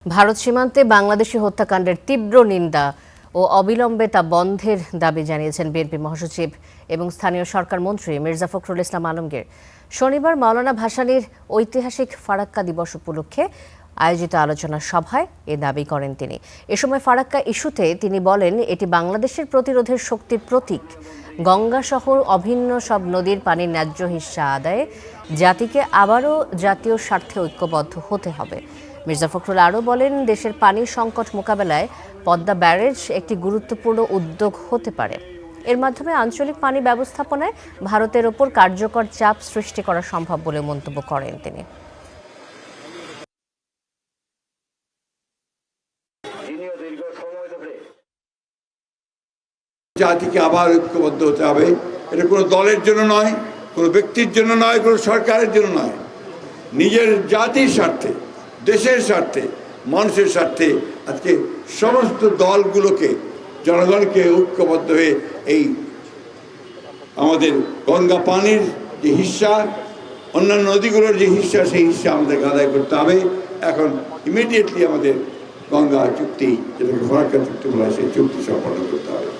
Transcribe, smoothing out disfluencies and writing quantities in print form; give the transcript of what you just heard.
ভারত সীমান্তে বাংলাদেশি হত্যাকাণ্ডের তীব্র নিন্দা ও অবিলম্বে তা বন্ধের দাবি জানিয়েছেন বিএনপি মহাসচিব এবং স্থানীয় সরকার মন্ত্রী মির্জা ফখরুল ইসলাম আলমগীর। শনিবার মাওলানা ভাসানীর ঐতিহাসিক ফারাক্কা দিবস উপলক্ষে আয়োজিত আলোচনা সভায় এ দাবি করেন তিনি। এ সময় ফারাক্কা ইস্যুতে তিনি বলেন, এটি বাংলাদেশের প্রতিরোধের শক্তির প্রতীক। গঙ্গা সহ অভিন্ন সব নদীর পানির ন্যায্য হিস্সা আদায়ে জাতিকে আবারও জাতীয় স্বার্থে ঐক্যবদ্ধ হতে হবে। মির্জা ফখরুল আরও বলেন, দেশের পানির সংকট মোকাবেলায় পদ্মা ব্যারেজ একটি গুরুত্বপূর্ণ উদ্যোগ হতে পারে। এর মাধ্যমে আঞ্চলিক পানি ব্যবস্থাপনায় ভারতের ওপর কার্যকর চাপ সৃষ্টি করা সম্ভব বলে মন্তব্য করেন তিনি। জাতিকে আবার ঐক্যবদ্ধ হতে হবে। এটা কোনো দলের জন্য নয়, কোনো ব্যক্তির জন্য নয়, কোনো সরকারের জন্য নয়। নিজের জাতির স্বার্থে, দেশের স্বার্থে, মানুষের স্বার্থে আজকে সমস্ত দলগুলোকে, জনগণকে ঐক্যবদ্ধ হয়ে এই আমাদের গঙ্গা পানির যে হিস্সা, অন্যান্য নদীগুলোর যে হিস্সা, সেই হিস্সা আমাদের আদায় করতে হবে। এখন ইমিডিয়েটলি আমাদের গঙ্গা চুক্তি, যেটাকে ফারাক্কা চুক্তি বলা হয়, সেই চুক্তি সম্পন্ন করতে হবে।